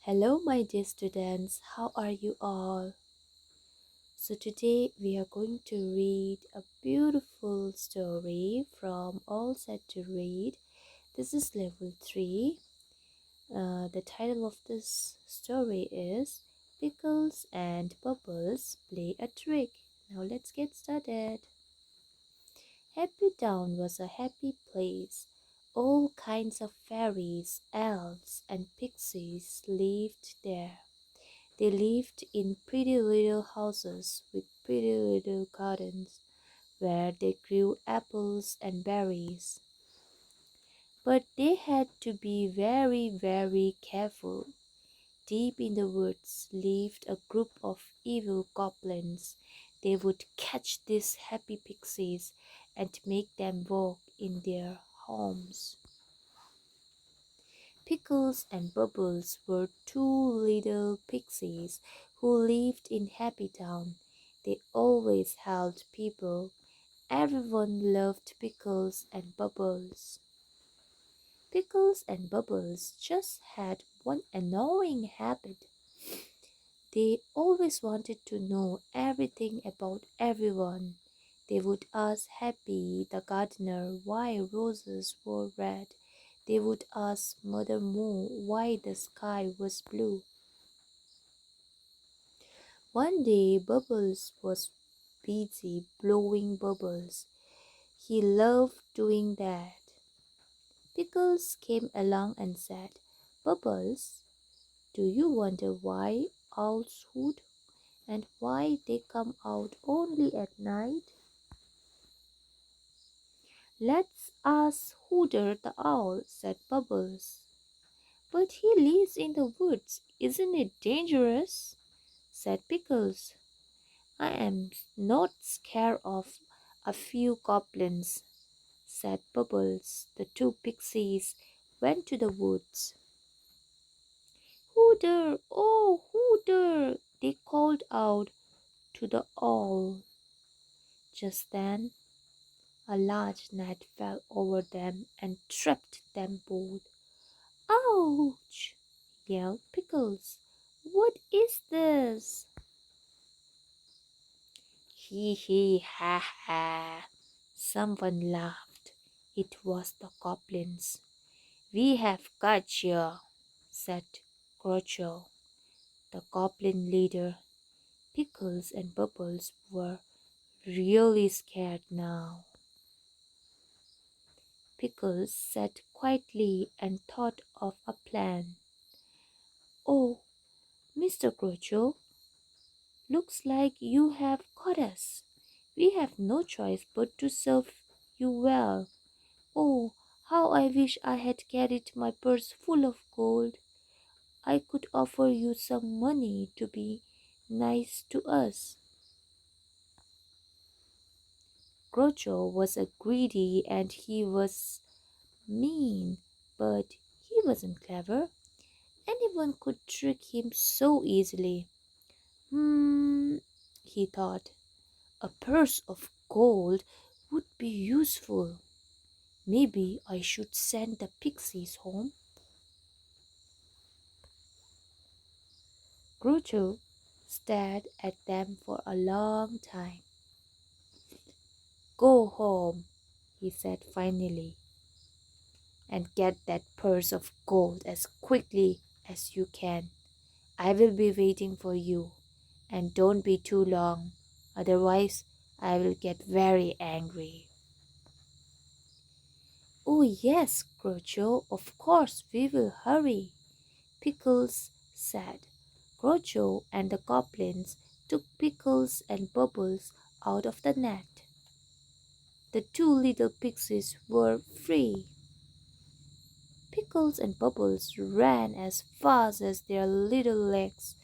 Hello, my dear students. How are you all? So, today we are going to read a beautiful story from All Set to Read. This is level 3. The title of this story is Pickles and Bubbles Play a Trick. Now, let's get started. Happy Town was a happy place. All kinds of fairies, elves, and pixies lived there. They lived in pretty little houses with pretty little gardens where they grew apples and berries. But they had to be very, very careful. Deep in the woods lived a group of evil goblins. They would catch these happy pixies and make them walk in their homes. Pickles and Bubbles were two little pixies who lived in Happy Town. They always helped people. Everyone loved Pickles and Bubbles. Pickles and Bubbles just had one annoying habit. They always wanted to know everything about everyone. They would ask Happy the gardener why roses were red. They would ask Mother Moon why the sky was blue. One day Bubbles was busy blowing bubbles. He loved doing that. Pickles came along and said, Bubbles, do you wonder why owls hoot and why they come out only at night? Let's ask Hooter the owl, said Bubbles. But he lives in the woods. Isn't it dangerous? Said Pickles. I am not scared of a few goblins, said Bubbles. The two pixies went to the woods. Hooter, oh Hooter, they called out to the owl. Just then, a large net fell over them and trapped them both. Ouch! Yelled Pickles. What is this? Hee hee ha ha. Someone laughed. It was the goblins. We have got you, said Groucho, the goblin leader. Pickles and Bubbles were really scared now. Pickles sat quietly and thought of a plan. Oh, Mr. Groucho, looks like you have caught us. We have no choice but to serve you well. Oh, how I wish I had carried my purse full of gold. I could offer you some money to be nice to us. Groucho was a greedy and he was mean, but he wasn't clever. Anyone could trick him so easily. Hmm, he thought, a purse of gold would be useful. Maybe I should send the pixies home. Groucho stared at them for a long time. Go home, he said finally, and get that purse of gold as quickly as you can. I will be waiting for you, and don't be too long, otherwise I will get very angry. Oh yes, Groucho, of course we will hurry, Pickles said. Groucho and the goblins took Pickles and Bubbles out of the net. The two little pixies were free. Pickles and Bubbles ran as fast as their little legs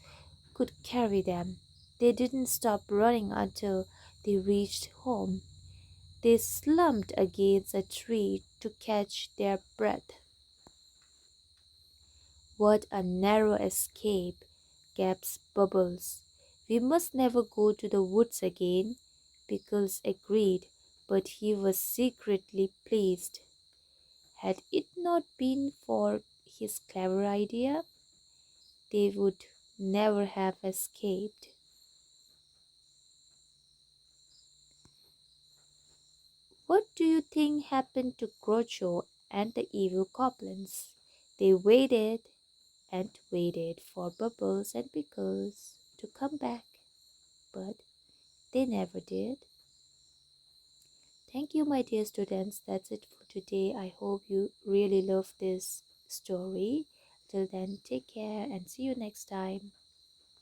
could carry them. They didn't stop running until they reached home. They slumped against a tree to catch their breath. What a narrow escape, gasped Bubbles. We must never go to the woods again, Pickles agreed, but he was secretly pleased. Had it not been for his clever idea, they would never have escaped. What do you think happened to Groucho and the evil goblins? They waited and waited for Bubbles and Pickles to come back, but they never did. Thank you, my dear students. That's it for today. I hope you really love this story. Till then, take care and see you next time.